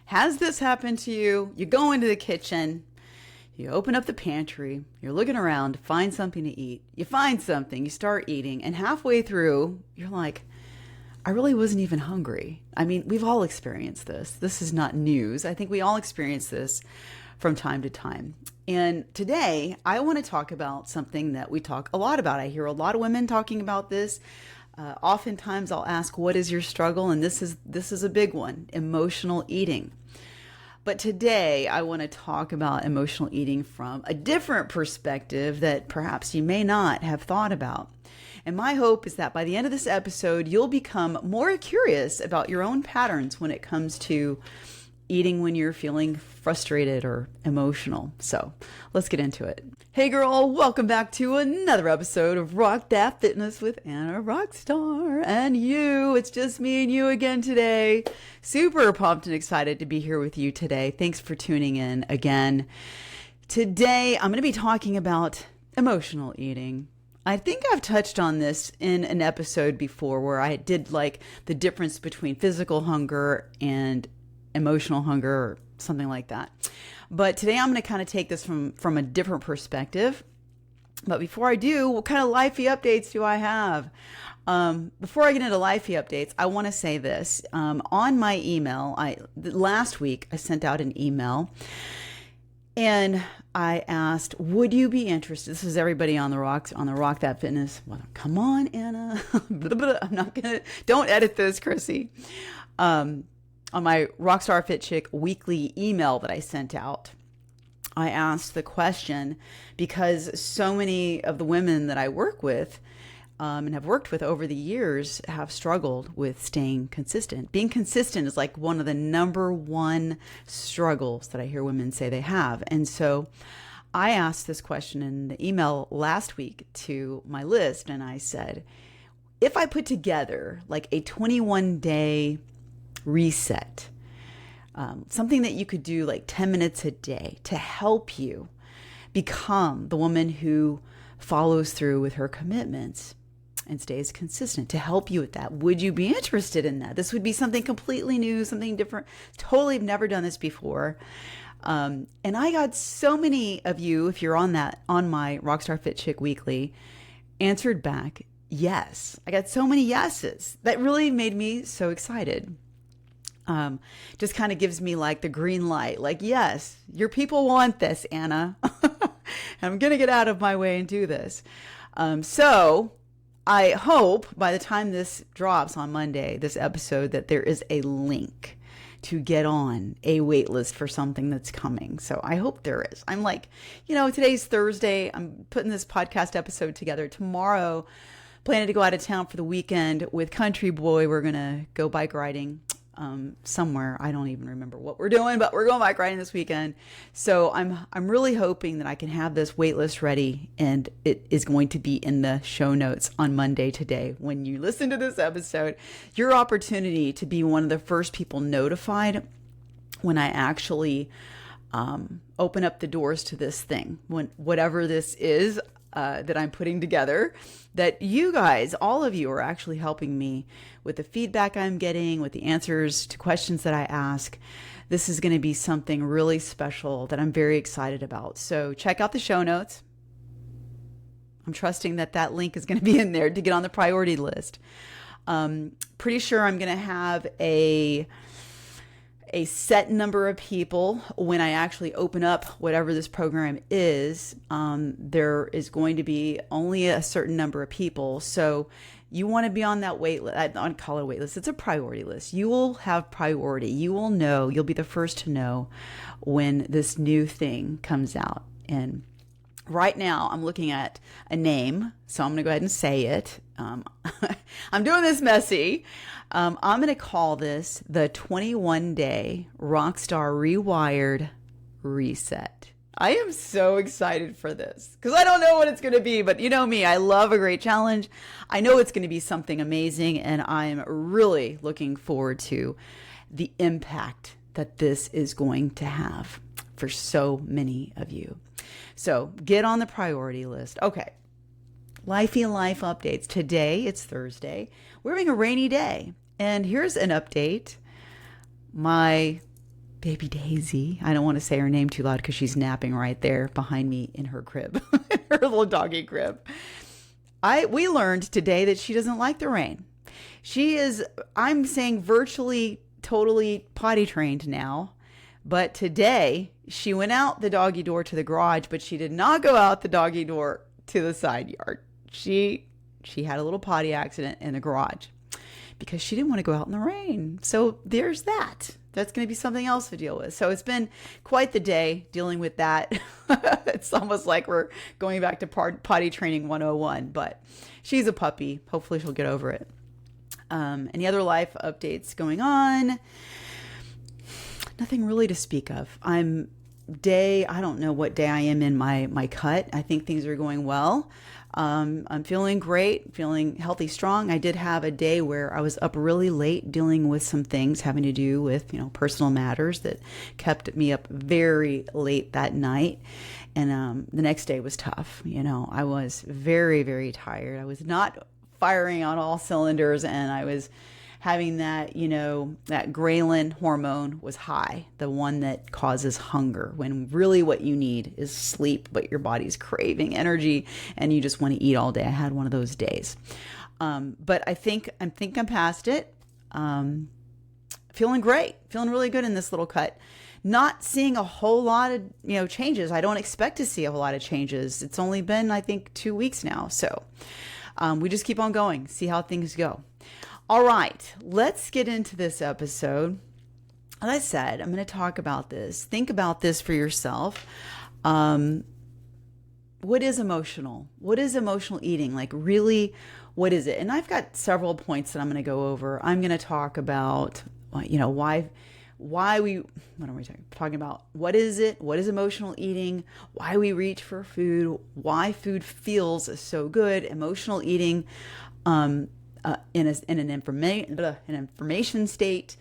Has this happened to you? You go into the kitchen, you open up the pantry, you're looking around to find something to eat. You find something, you start eating, and halfway through, you're like, I really wasn't even hungry. I mean, we've all experienced this. This is not news. I think we all experience this from time to time. And today, I want to talk about something that we talk a lot about. I hear a lot of women talking about this. Oftentimes, I'll ask, what is your struggle? And this is a big one, emotional eating. But today, I want to talk about emotional eating from a different perspective that perhaps you may not have thought about. And my hope is that by the end of this episode, you'll become more curious about your own patterns when it comes to eating when you're feeling frustrated or emotional. So let's get into it. Hey girl, welcome back to another episode of Rock That Fitness with Anna Rockstar and you. It's just me and you again today. Super pumped and excited to be here with you today. Thanks for tuning in again. Today, I'm going to be talking about emotional eating. I think I've touched on this in an episode before where I did like the difference between physical hunger and emotional hunger or something like that. But today I'm going to kind of take this from a different perspective. But before I do, what kind of lifey updates do I have? Before I get into lifey updates, I want to say this. On my email, last week I sent out an email and I asked, would you be interested? This is everybody on the Rock That Fitness. Well, come on, Anna. I'm not going to, don't edit this, Chrissy. On my Rockstar Fit Chick weekly email that I sent out, I asked the question because so many of the women that I work with and have worked with over the years have struggled with staying consistent. Being consistent is like one of the number one struggles that I hear women say they have. And so I asked this question in the email last week to my list, and I said, if I put together like a 21-day reset, something that you could do like 10 minutes a day to help you become the woman who follows through with her commitments and stays consistent, to help you with that. Would you be interested in that? This would be something completely new, something different. Totally have never done this before. And I got so many of you, if you're on my Rockstar Fit Chick Weekly, answered back, yes. I got so many yeses. That really made me so excited. Just kind of gives me like the green light, like, yes, your people want this, Anna. I'm going to get out of my way and do this. So I hope by the time this drops on Monday, this episode, that there is a link to get on a wait list for something that's coming. So I hope there is. I'm like, today's Thursday. I'm putting this podcast episode together tomorrow. Planning to go out of town for the weekend with Country Boy. We're going to go bike riding somewhere. I don't even remember what we're doing, but we're going bike riding this weekend. So I'm really hoping that I can have this wait list ready, and it is going to be in the show notes on Monday today. When you listen to this episode, your opportunity to be one of the first people notified when I actually open up the doors to this thing, whatever this is that I'm putting together, that you guys, all of you, are actually helping me with the feedback I'm getting, with the answers to questions that I ask. This is going to be something really special that I'm very excited about. So check out the show notes. I'm trusting that link is going to be in there to get on the priority list. Pretty sure I'm going to have a set number of people when I actually open up whatever this program is. There is going to be only a certain number of people. So you want to be on that wait list. I don't call it a wait list. It's a priority list. You will have priority. You will know. You'll be the first to know when this new thing comes out. And right now I'm looking at a name. So I'm going to go ahead and say it. I'm doing this messy. I'm going to call this the 21-day Rockstar Rewired Reset. I am so excited for this because I don't know what it's going to be, but you know me, I love a great challenge. I know it's going to be something amazing, and I'm really looking forward to the impact that this is going to have for so many of you. So get on the priority list. Okay. Lifey life updates. Today, it's Thursday. We're having a rainy day. And here's an update. My baby Daisy. I don't want to say her name too loud because she's napping right there behind me in her crib, her little doggy crib. We learned today that she doesn't like the rain. She is, I'm saying, virtually totally potty trained now. But today she went out the doggy door to the garage, but she did not go out the doggy door to the side yard. She had a little potty accident in the garage because she didn't want to go out in the rain. So there's that. That's going to be something else to deal with. So it's been quite the day dealing with that. It's almost like we're going back to potty training 101, but she's a puppy. Hopefully she'll get over it. Any other life updates going on? Nothing really to speak of. I don't know what day I am in my cut. I think things are going well. I'm feeling great, feeling healthy, strong. I did have a day where I was up really late dealing with some things having to do with, personal matters that kept me up very late that night. And the next day was tough. I was very, very tired. I was not firing on all cylinders, and I was having that, that ghrelin hormone was high, the one that causes hunger, when really what you need is sleep, but your body's craving energy and you just want to eat all day. I had one of those days. But I think I'm past it. Feeling great, feeling really good in this little cut. Not seeing a whole lot of, changes. I don't expect to see a whole lot of changes. It's only been, I think, 2 weeks now. So we just keep on going, see how things go. All right, let's get into this episode. As I said, I'm going to talk about this. Think about this for yourself. What is emotional? What is emotional eating? Like, really, what is it? And I've got several points that I'm going to go over. I'm going to talk about, why we, what are we talking about? What is it? What is emotional eating? Why we reach for food? Why food feels so good? Emotional eating, in an information state,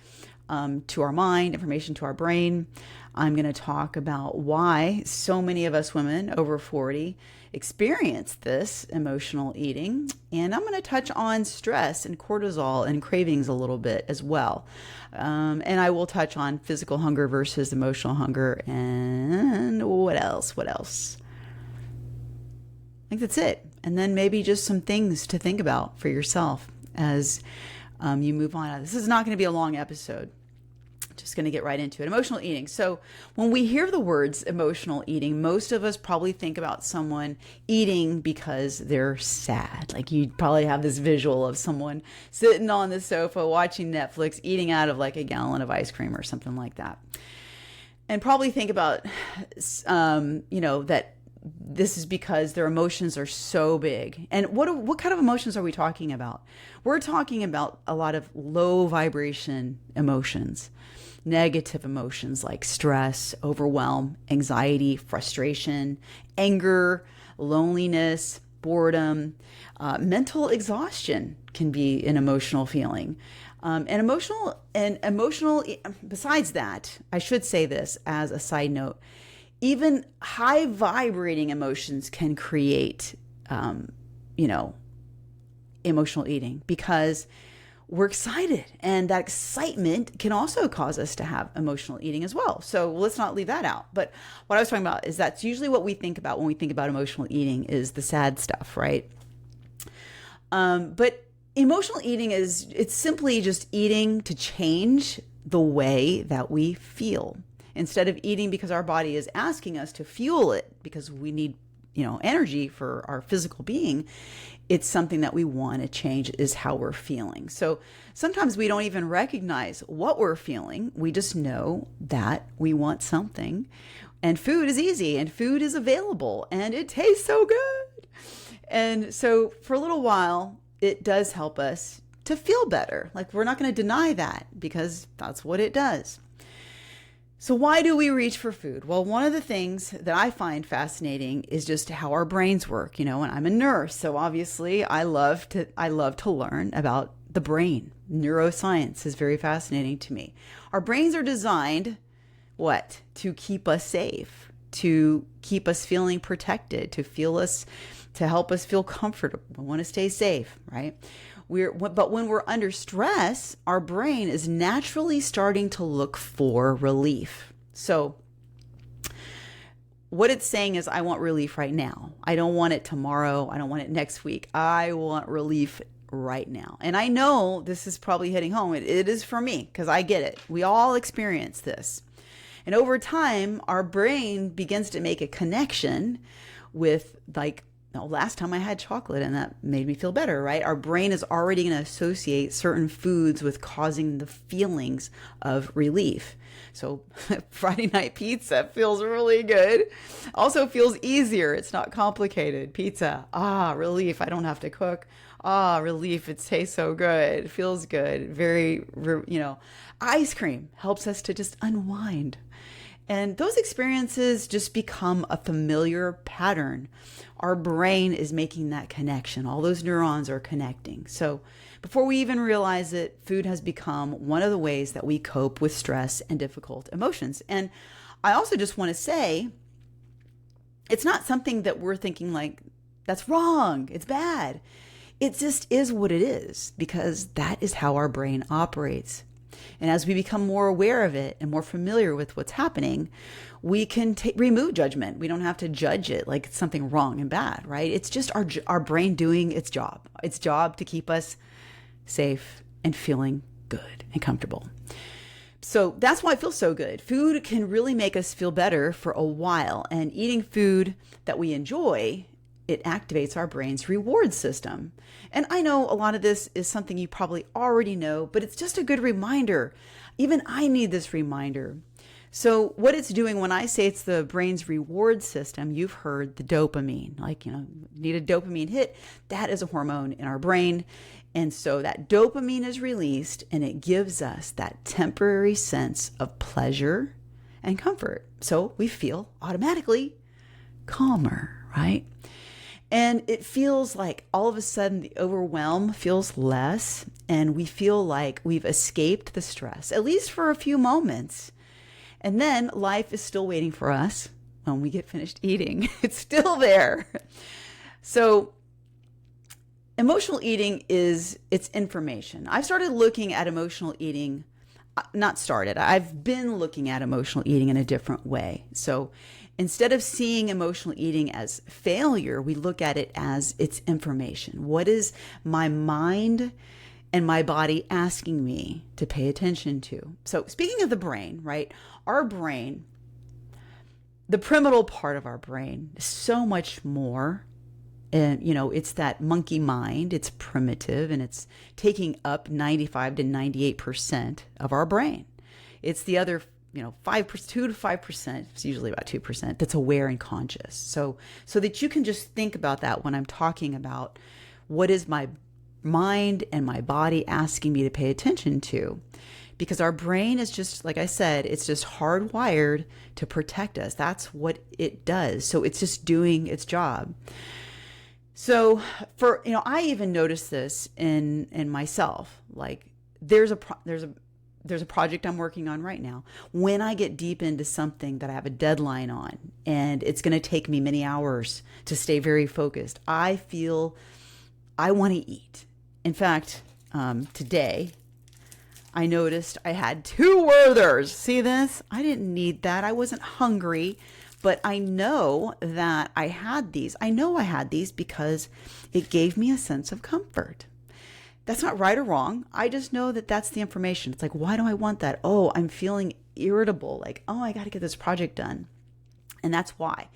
to our mind, information to our brain. I'm going to talk about why so many of us women over 40 experience this emotional eating. And I'm going to touch on stress and cortisol and cravings a little bit as well. And I will touch on physical hunger versus emotional hunger. And what else? I think that's it. And then maybe just some things to think about for yourself as you move on. This is not going to be a long episode. Just going to get right into it. Emotional eating. So when we hear the words emotional eating, most of us probably think about someone eating because they're sad. Like, you probably have this visual of someone sitting on the sofa watching Netflix, eating out of like a gallon of ice cream or something like that. And probably think about, that this is because their emotions are so big. And what kind of emotions are we talking about? We're talking about a lot of low vibration emotions, negative emotions like stress, overwhelm, anxiety, frustration, anger, loneliness, boredom, mental exhaustion can be an emotional feeling. Besides that, I should say this as a side note, even high vibrating emotions can create, emotional eating, because we're excited, and that excitement can also cause us to have emotional eating as well. So let's not leave that out. But what I was talking about is that's usually what we think about when we think about emotional eating is the sad stuff, right? But emotional eating it's simply just eating to change the way that we feel. Instead of eating because our body is asking us to fuel it because we need, energy for our physical being, it's something that we want to change, is how we're feeling. So sometimes we don't even recognize what we're feeling. We just know that we want something, and food is easy, and food is available, and it tastes so good. And so for a little while, it does help us to feel better. Like, we're not going to deny that because that's what it does. So why do we reach for food? Well, one of the things that I find fascinating is just how our brains work, and I'm a nurse. So obviously I love to learn about the brain. Neuroscience is very fascinating to me. Our brains are designed, to keep us safe, to keep us feeling protected, to help us feel comfortable. We want to stay safe, right? But when we're under stress, our brain is naturally starting to look for relief. So what it's saying is, I want relief right now. I don't want it tomorrow. I don't want it next week. I want relief right now. And I know this is probably hitting home. It is for me, because I get it. We all experience this. And over time, our brain begins to make a connection with, like, last time I had chocolate and that made me feel better, right? Our brain is already going to associate certain foods with causing the feelings of relief. So Friday night pizza feels really good. Also feels easier. It's not complicated. Pizza, relief. I don't have to cook. Relief. It tastes so good. It feels good. Very, ice cream helps us to just unwind. And those experiences just become a familiar pattern. Our brain is making that connection. All those neurons are connecting. So before we even realize it, food has become one of the ways that we cope with stress and difficult emotions. And I also just want to say, it's not something that we're thinking like, that's wrong, it's bad. It just is what it is, because that is how our brain operates. And as we become more aware of it and more familiar with what's happening, we can remove judgment. We don't have to judge it like it's something wrong and bad, right? It's just our brain doing its job to keep us safe and feeling good and comfortable. So that's why it feels so good. Food can really make us feel better for a while, and eating food that we enjoy, it activates our brain's reward system. And I know a lot of this is something you probably already know, but it's just a good reminder. Even I need this reminder. So what it's doing when I say it's the brain's reward system, you've heard the dopamine, need a dopamine hit. That is a hormone in our brain. And so that dopamine is released, and it gives us that temporary sense of pleasure and comfort. So we feel automatically calmer, right? And it feels like all of a sudden the overwhelm feels less, and we feel like we've escaped the stress, at least for a few moments. And then life is still waiting for us when we get finished eating. It's still there. So emotional eating it's information. I've started looking at emotional eating, I've been looking at emotional eating in a different way. So instead of seeing emotional eating as failure, we look at it as it's information. What is my mind and my body asking me to pay attention to? So speaking of the brain, right? Our brain, the pyramidal part of our brain, is so much more. And, it's that monkey mind. It's primitive, and it's taking up 95 to 98% of our brain. It's the other 2 to 5%, it's usually about 2%, that's aware and conscious. So that you can just think about that when I'm talking about what is my mind and my body asking me to pay attention to. Because our brain is just, like I said, it's just hardwired to protect us. That's what it does. So it's just doing its job. So I even noticed this in myself. Like there's a project I'm working on right now. When I get deep into something that I have a deadline on, and it's going to take me many hours to stay very focused, I feel I want to eat. In fact, today I noticed I had 2 Werthers. See this? I didn't need that. I wasn't hungry, but I know that I had these. I know I had these because it gave me a sense of comfort. That's not right or wrong. I just know that that's the information. It's like, why do I want that? Oh, I'm feeling irritable. Like, oh, I got to get this project done. And that's why.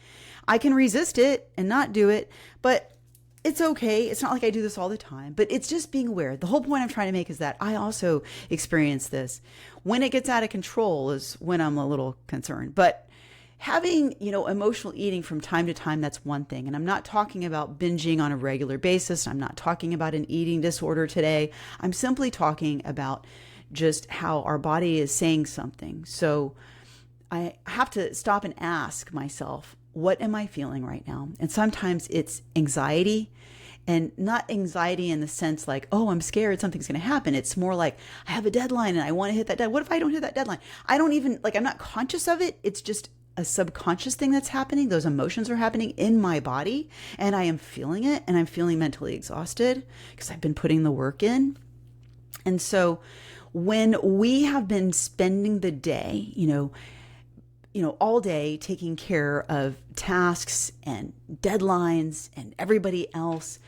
I can resist it and not do it, but it's okay. It's not like I do this all the time, but it's just being aware. The whole point I'm trying to make is that I also experience this. When it gets out of control is when I'm a little concerned. But having, emotional eating from time to time, that's one thing. And I'm not talking about binging on a regular basis. I'm not talking about an eating disorder today. I'm simply talking about just how our body is saying something. So I have to stop and ask myself, what am I feeling right now? And sometimes it's anxiety, and not anxiety in the sense like, oh, I'm scared something's going to happen. It's more like I have a deadline and I want to hit that deadline. What if I don't hit that deadline? I don't even I'm not conscious of it. It's just a subconscious thing that's happening. Those emotions are happening in my body and I am feeling it, and I'm feeling mentally exhausted because I've been putting the work in. And so when we have been spending the day, all day taking care of tasks and deadlines and everybody else,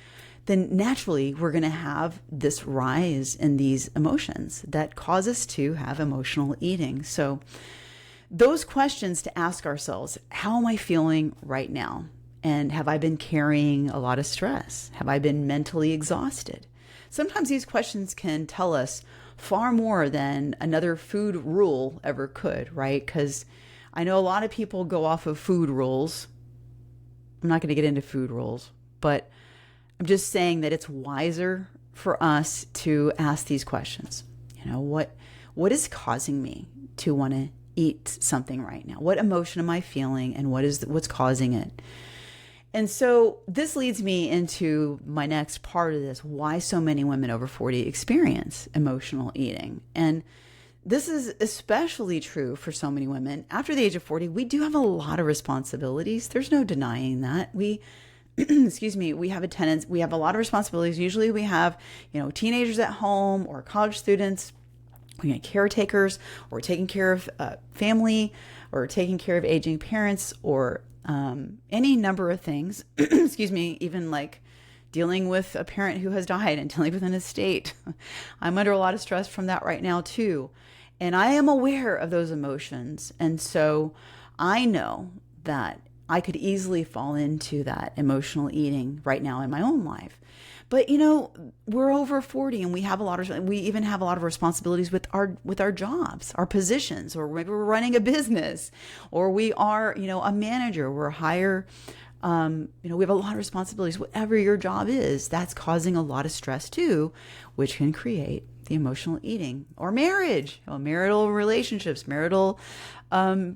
then naturally we're going to have this rise in these emotions that cause us to have emotional eating. So those questions to ask ourselves: how am I feeling right now? And have I been carrying a lot of stress? Have I been mentally exhausted? Sometimes these questions can tell us far more than another food rule ever could, right? Because I know a lot of people go off of food rules. I'm not going to get into food rules, but I'm just saying that it's wiser for us to ask these questions. What is causing me to want to eat something right now? What emotion am I feeling, and what's causing it? And so this leads me into my next part of this: why so many women over 40 experience emotional eating. And this is especially true for so many women after the age of 40. We do have a lot of responsibilities. There's no denying that. We we have a lot of responsibilities. Usually we have, teenagers at home, or college students, we have caretakers, or taking care of family, or taking care of aging parents, or any number of things. Even like dealing with a parent who has died and dealing with an estate. I'm under a lot of stress from that right now too. And I am aware of those emotions. And so I know that I could easily fall into that emotional eating right now in my own life. But we're over 40 and we even have a lot of responsibilities with our jobs, our positions, or maybe we're running a business, or we are, a manager, we're higher. We have a lot of responsibilities. Whatever your job is, that's causing a lot of stress too, which can create the emotional eating. Or marriage, marital relationships, marital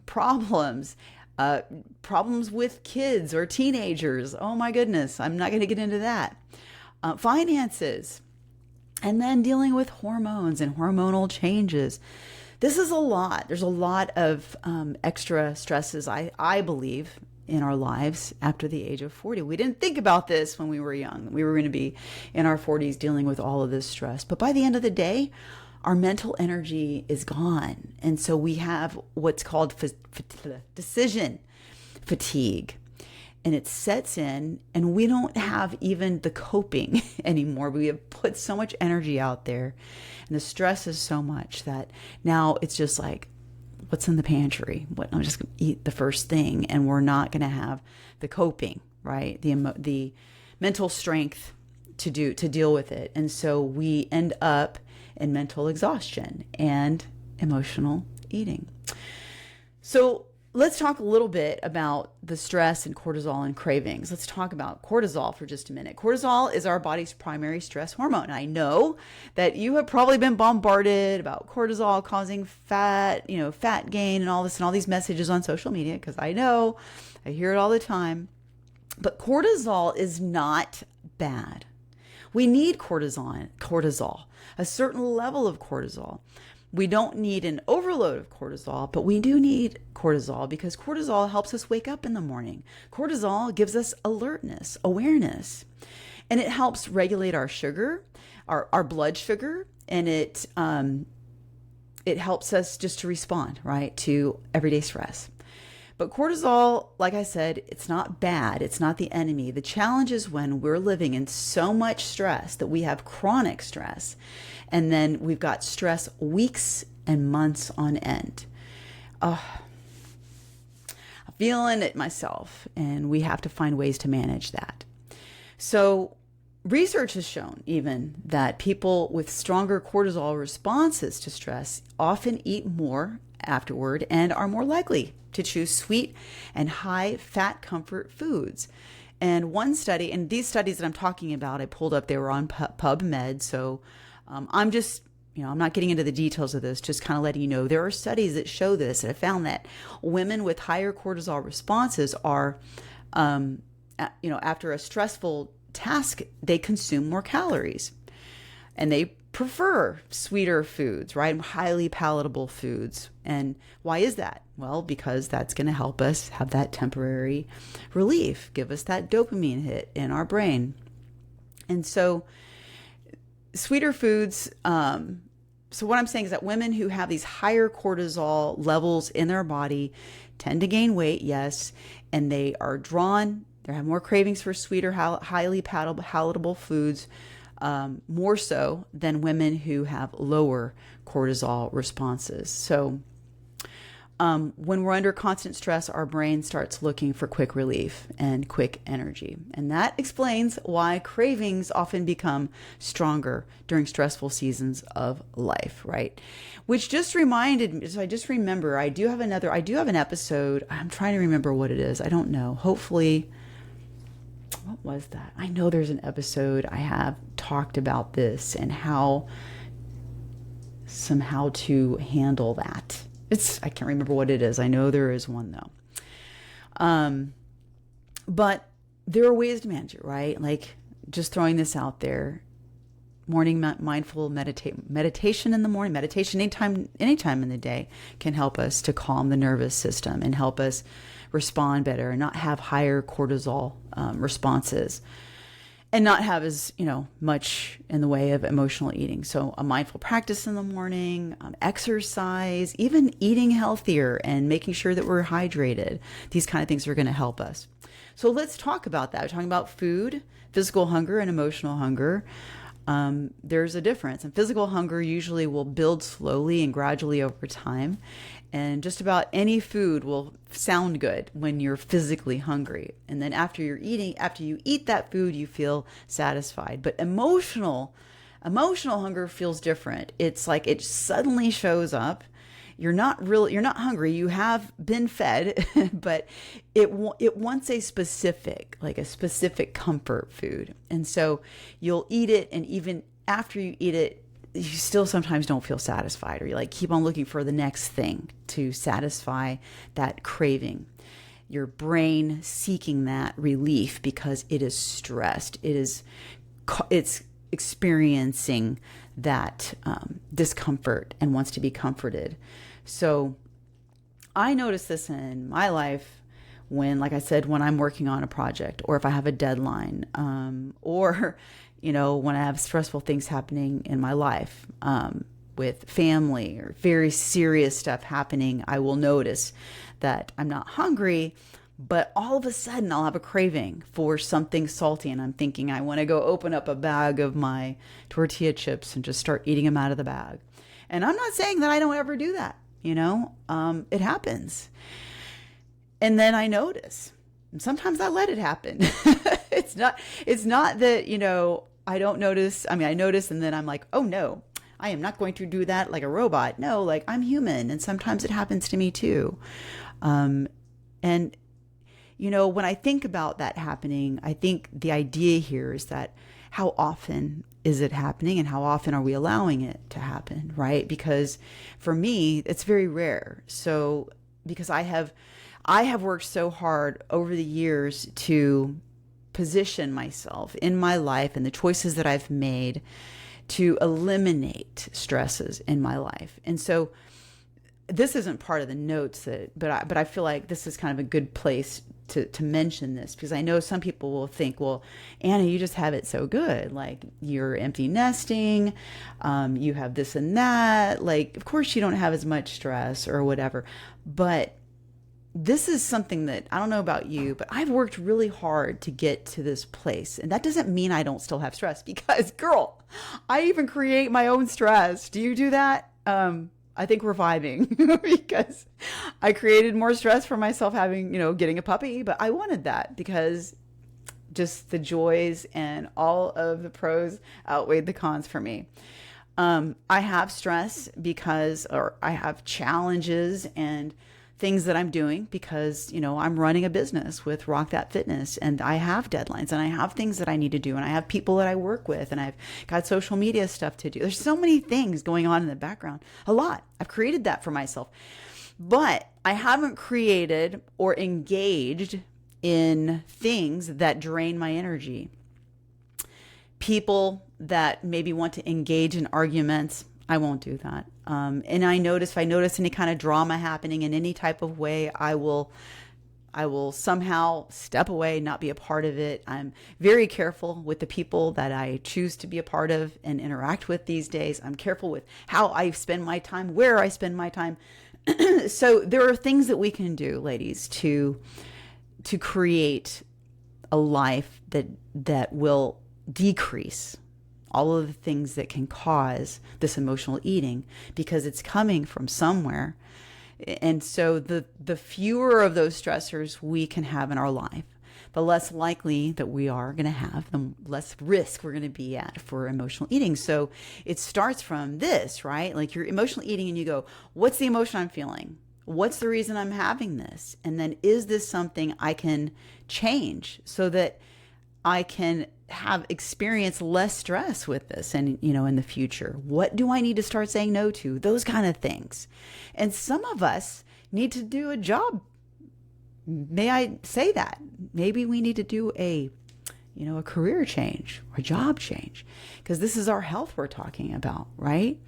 problems. Problems with kids or teenagers. Oh my goodness, I'm not going to get into that. Finances, and then dealing with hormones and hormonal changes. This is a lot. There's a lot of extra stresses, I believe, in our lives after the age of 40. We didn't think about this when we were young. We were going to be in our 40s dealing with all of this stress. But by the end of the day, our mental energy is gone. And so we have what's called decision fatigue. And it sets in, and we don't have even the coping anymore. We have put so much energy out there, and the stress is so much that now it's just like, what's in the pantry? I'm just going to eat the first thing, and we're not going to have the coping, right? The mental strength to deal with it. And so we end up in mental exhaustion and emotional eating. So let's talk a little bit about the stress and cortisol and cravings. Let's talk about cortisol for just a minute. Cortisol is our body's primary stress hormone. I know that you have probably been bombarded about cortisol causing fat gain and all this and all these messages on social media, because I know I hear it all the time. But cortisol is not bad. We need cortisol, a certain level of cortisol. We don't need an overload of cortisol, but we do need cortisol because cortisol helps us wake up in the morning. Cortisol gives us alertness, awareness, and it helps regulate our sugar, our blood sugar, and it helps us just to respond, right, to everyday stress. But cortisol, like I said, it's not bad. It's not the enemy. The challenge is when we're living in so much stress that we have chronic stress. And then we've got stress weeks and months on end. I'm feeling it myself, and we have to find ways to manage that. So research has shown even that people with stronger cortisol responses to stress often eat more afterward and are more likely to choose sweet and high fat comfort foods. And one study, and these studies that I'm talking about, I pulled up, they were on PubMed. So I'm just, I'm not getting into the details of this, just kind of letting you know there are studies that show this. And I found that women with higher cortisol responses are, after a stressful task, they consume more calories and they prefer sweeter foods, right? Highly palatable foods. And why is that? Well, because that's going to help us have that temporary relief, give us that dopamine hit in our brain. And so sweeter foods, so what I'm saying is that women who have these higher cortisol levels in their body tend to gain weight, yes, and they have more cravings for sweeter, highly palatable foods, more so than women who have lower cortisol responses. So when we're under constant stress, our brain starts looking for quick relief and quick energy. And that explains why cravings often become stronger during stressful seasons of life, right? Which just reminded me, so I just remember, I do have an episode. I'm trying to remember what it is. I don't know. Hopefully, what was that? I know there's an episode I have talked about this and how to handle that. I can't remember what it is. I know there is one though. But there are ways to manage it, right? Like just throwing this out there. Morning mindful meditation in the morning, meditation anytime in the day can help us to calm the nervous system and help us respond better and not have higher cortisol responses. And not have as, much in the way of emotional eating. So a mindful practice in the morning, exercise, even eating healthier and making sure that we're hydrated. These kind of things are going to help us. So let's talk about that. We're talking about food, physical hunger, and emotional hunger. There's a difference. And physical hunger usually will build slowly and gradually over time. And just about any food will sound good when you're physically hungry. And then after you eat that food, you feel satisfied. But emotional hunger feels different. It's like it suddenly shows up. You're not hungry. You have been fed, but it wants a specific comfort food. And so you'll eat it. And even after you eat it, you still sometimes don't feel satisfied, or you keep on looking for the next thing to satisfy that craving. Your brain seeking that relief because it is stressed. It's experiencing that discomfort and wants to be comforted. So I notice this in my life when, like I said, when I'm working on a project, or if I have a deadline, or when I have stressful things happening in my life, with family or very serious stuff happening, I will notice that I'm not hungry, but all of a sudden I'll have a craving for something salty. And I'm thinking I want to go open up a bag of my tortilla chips and just start eating them out of the bag. And I'm not saying that I don't ever do that. It happens. And then I notice, and sometimes I let it happen. It's not that, I don't notice. I mean, I notice and then I'm like, oh no, I am not going to do that like a robot. No, I'm human. And sometimes it happens to me too. And when I think about that happening, I think the idea here is that how often is it happening and how often are we allowing it to happen, right? Because for me, it's very rare. So because I have worked so hard over the years to position myself in my life and the choices that I've made to eliminate stresses in my life. And so this isn't part of the notes but I feel like this is kind of a good place to mention this, because I know some people will think, well, Anna, you just have it so good. Like you're empty nesting, you have this and that. Of course you don't have as much stress or whatever. But this is something that I don't know about you, but I've worked really hard to get to this place. And that doesn't mean I don't still have stress, because girl, I even create my own stress. Do you do that? I think we're vibing because I created more stress for myself having, getting a puppy, but I wanted that because just the joys and all of the pros outweighed the cons for me. I have stress or I have challenges and things that I'm doing because, I'm running a business with Rock That Fitness, and I have deadlines and I have things that I need to do, and I have people that I work with, and I've got social media stuff to do. There's so many things going on in the background, a lot. I've created that for myself, but I haven't created or engaged in things that drain my energy. People that maybe want to engage in arguments, I won't do that. And if I notice any kind of drama happening in any type of way, I will somehow step away, not be a part of it. I'm very careful with the people that I choose to be a part of and interact with these days. I'm careful with how I spend my time, where I spend my time. So there are things that we can do, ladies, to create a life that will decrease all of the things that can cause this emotional eating, because it's coming from somewhere. And so the fewer of those stressors we can have in our life, the less likely that we are going to have, the less risk we're going to be at for emotional eating. So it starts from this, right? Like you're emotional eating and you go, what's the emotion I'm feeling? What's the reason I'm having this? And then is this something I can change so that I can experience less stress with this and, in the future? What do I need to start saying no to? Those kind of things. And some of us need to do a job. May I say that? Maybe we need to do a career change or job change, because this is our health we're talking about, right?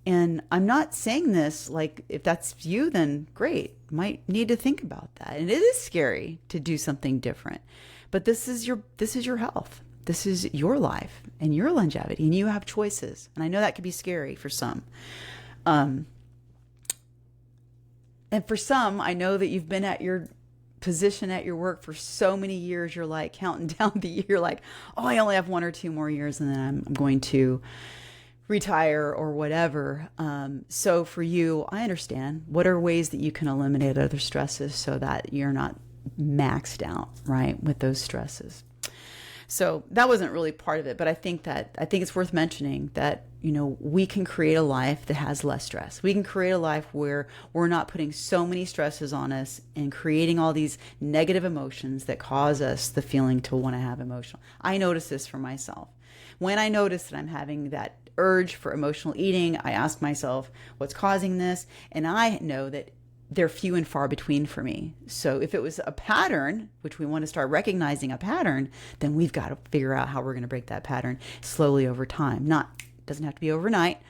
And I'm not saying this like, if that's you, then great. Might need to think about that. And it is scary to do something different, but this is your health. This is your life and your longevity, and you have choices. And I know that can be scary for some. And for some, I know that you've been at your position at your work for so many years, you're like counting down the year, like, oh, I only have 1 or 2 more years and then I'm going to retire or whatever. So for you, I understand. What are ways that you can eliminate other stresses so that you're not maxed out, right, with those stresses? So that wasn't really part of it, but I think it's worth mentioning that, we can create a life that has less stress. We can create a life where we're not putting so many stresses on us and creating all these negative emotions that cause us the feeling to want to have emotional. I notice this for myself. When I notice that I'm having that urge for emotional eating, I ask myself, what's causing this? And I know that they're few and far between for me. So if it was a pattern, which we want to start recognizing a pattern, then we've got to figure out how we're going to break that pattern slowly over time. Doesn't have to be overnight,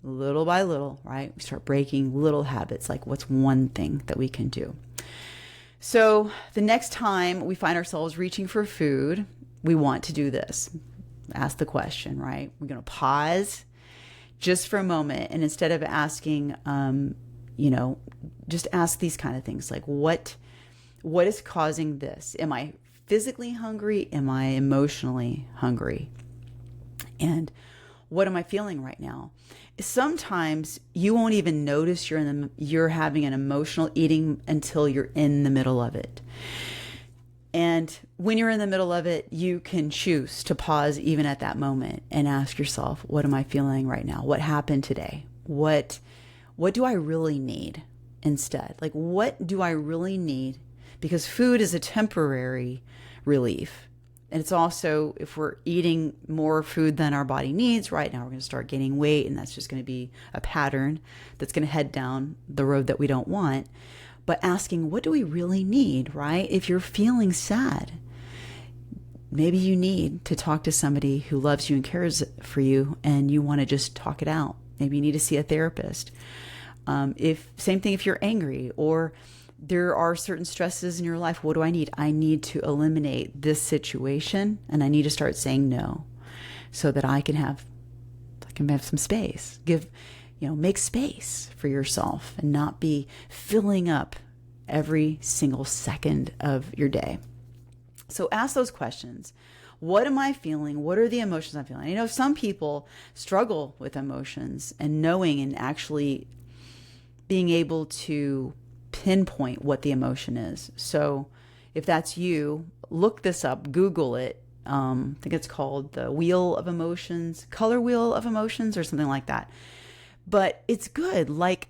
little by little, right? We start breaking little habits, like what's one thing that we can do. So the next time we find ourselves reaching for food, we want to do this. Ask the question, right? We're going to pause just for a moment. And instead of asking, just ask these kind of things like, what is causing this? Am I physically hungry? Am I emotionally hungry? And what am I feeling right now? Sometimes you won't even notice you're having an emotional eating until you're in the middle of it. And when you're in the middle of it, you can choose to pause even at that moment and ask yourself, what am I feeling right now? What happened today? What do I really need instead? Like, what do I really need? Because food is a temporary relief. And it's also, if we're eating more food than our body needs, right now we're going to start gaining weight, and that's just going to be a pattern that's going to head down the road that we don't want. But asking, what do we really need, right? If you're feeling sad, maybe you need to talk to somebody who loves you and cares for you, and you want to just talk it out. Maybe you need to see a therapist. Same thing if you're angry, or there are certain stresses in your life. What do I need? I need to eliminate this situation, and I need to start saying no so that I can have some space. Make space for yourself and not be filling up every single second of your day. So ask those questions. What am I feeling? What are the emotions I'm feeling? Some people struggle with emotions and knowing and actually being able to pinpoint what the emotion is. So if that's you, look this up, Google it. I think it's called the wheel of emotions, color wheel of emotions, or something like that. But it's good. Like,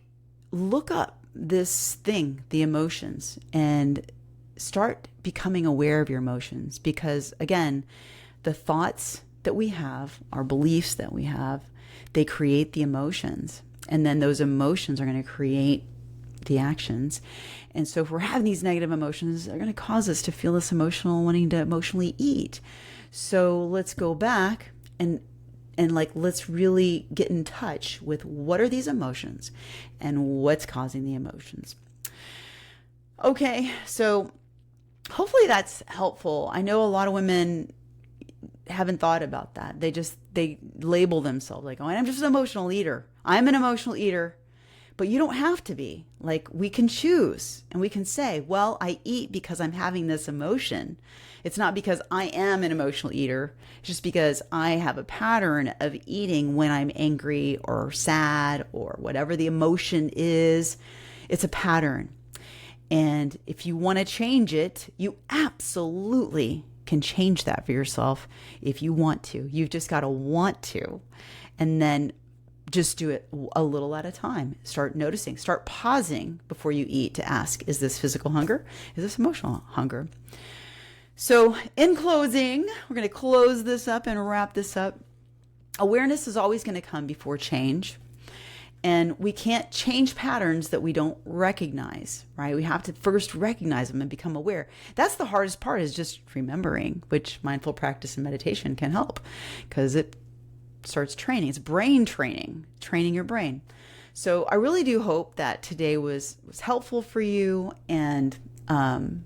look up this thing, the emotions, and start becoming aware of your emotions. Because again, the thoughts that we have, our beliefs that we have, they create the emotions. And then those emotions are going to create the actions. And so if we're having these negative emotions, they're going to cause us to feel this emotional wanting to emotionally eat. So let's go back and and like, let's really get in touch with what are these emotions and what's causing the emotions. Okay, so hopefully that's helpful. I know a lot of women haven't thought about that. They label themselves like, oh, I'm just an emotional eater. I'm an emotional eater. But you don't have to be. Like, we can choose and we can say, well, I eat because I'm having this emotion. It's not because I am an emotional eater. It's just because I have a pattern of eating when I'm angry or sad or whatever the emotion is. It's a pattern. And if you want to change it, you absolutely can change that for yourself if you want to. You've just got to want to. And then just do it a little at a time. Start noticing, start pausing before you eat to ask, is this physical hunger? Is this emotional hunger? So in closing, we're going to close this up and wrap this up. Awareness is always going to come before change. And we can't change patterns that we don't recognize, right? We have to first recognize them and become aware. That's the hardest part, is just remembering, which mindful practice and meditation can help, because it starts training. It's brain training, training your brain. So I really do hope that today was helpful for you. And I'm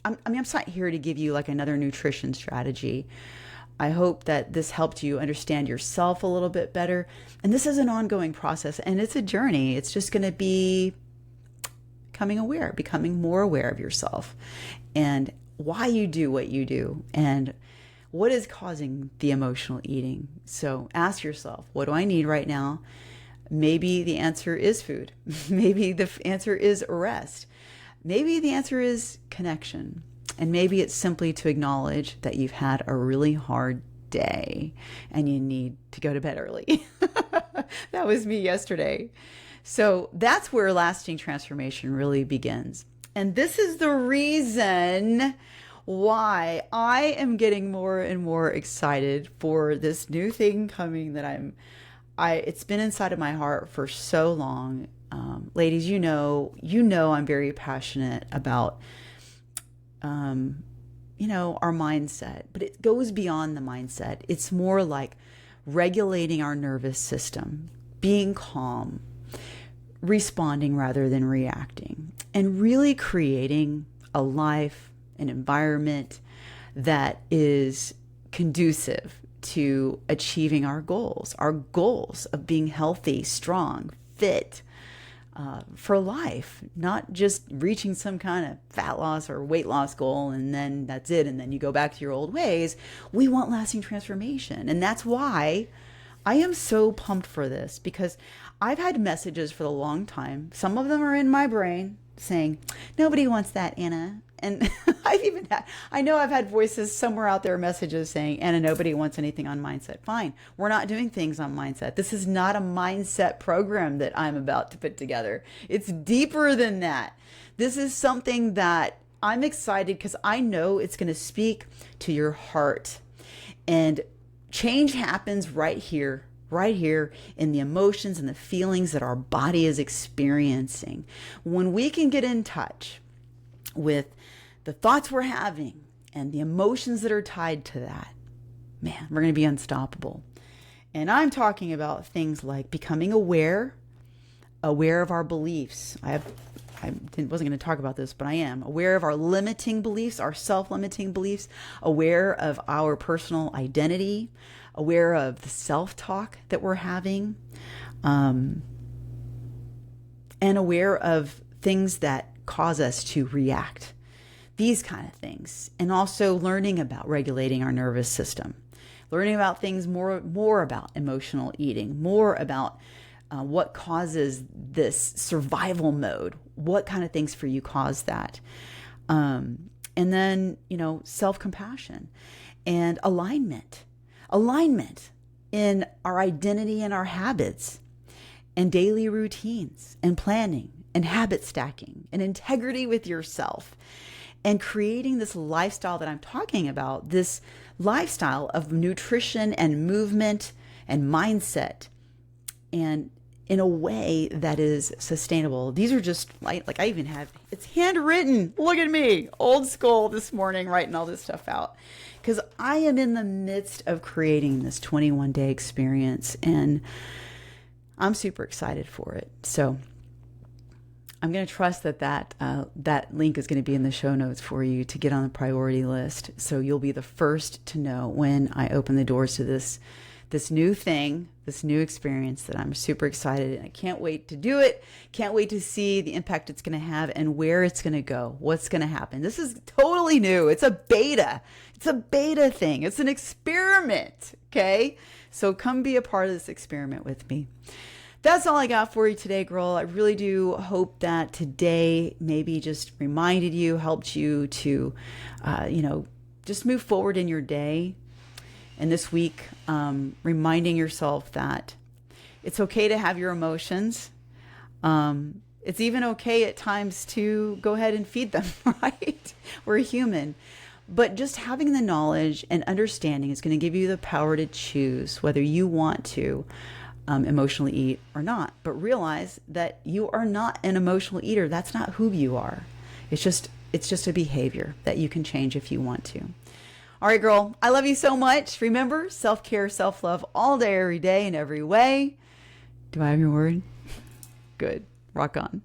not here to give you like another nutrition strategy. I hope that this helped you understand yourself a little bit better. And this is an ongoing process, and it's a journey. It's just going to be becoming more aware of yourself and why you do what you do and what is causing the emotional eating. So ask yourself, what do I need right now? Maybe the answer is food. Maybe the answer is rest. Maybe the answer is connection. And maybe it's simply to acknowledge that you've had a really hard day and you need to go to bed early. That was me yesterday. So that's where lasting transformation really begins. And this is the reason why I am getting more and more excited for this new thing coming that it's been inside of my heart for so long. Ladies, you know, I'm very passionate about our mindset, but it goes beyond the mindset. It's more like regulating our nervous system, being calm, responding rather than reacting, and really creating a life, an environment that is conducive to achieving our goals of being healthy, strong, fit, for life, not just reaching some kind of fat loss or weight loss goal and then that's it, and then you go back to your old ways. We want lasting transformation. And that's why I am so pumped for this, because I've had messages for a long time. Some of them are in my brain saying, nobody wants that, Anna. And I've had voices somewhere out there, messages saying, Anna, nobody wants anything on mindset. Fine. We're not doing things on mindset. This is not a mindset program that I'm about to put together. It's deeper than that. This is something that I'm excited because I know it's going to speak to your heart. And change happens right here in the emotions and the feelings that our body is experiencing. When we can get in touch with the thoughts we're having and the emotions that are tied to that, man, we're going to be unstoppable. And I'm talking about things like becoming aware of our beliefs. I wasn't going to talk about this, but I am aware of our limiting beliefs, our self-limiting beliefs, aware of our personal identity, aware of the self-talk that we're having, and aware of things that cause us to react. These kind of things. And also learning about regulating our nervous system, learning about things more about emotional eating, more about what causes this survival mode, what kind of things for you cause that. And then, self-compassion and alignment in our identity and our habits and daily routines and planning and habit stacking and integrity with yourself. And creating this lifestyle that I'm talking about, this lifestyle of nutrition and movement and mindset. And in a way that is sustainable. These are just like I even have, it's handwritten. Look at me, old school this morning, writing all this stuff out. Because I am in the midst of creating this 21-day experience, and I'm super excited for it. So I'm going to trust that link is going to be in the show notes for you to get on the priority list. So you'll be the first to know when I open the doors to this new thing, this new experience that I'm super excited, and I can't wait to do it. Can't wait to see the impact it's going to have and where it's going to go, what's going to happen. This is totally new. It's a beta. It's a beta thing. It's an experiment. Okay. So come be a part of this experiment with me. That's all I got for you today, girl. I really do hope that today maybe just reminded you, helped you to, just move forward in your day. And this week, reminding yourself that it's okay to have your emotions. It's even okay at times to go ahead and feed them, right? We're human. But just having the knowledge and understanding is going to give you the power to choose whether you want to emotionally eat or not. But realize that you are not an emotional eater. That's not who you are. It's just a behavior that you can change if you want to. All right, girl, I love you so much. Remember, self-care, self-love all day, every day, in every way. Do I have your word? Good. Rock on.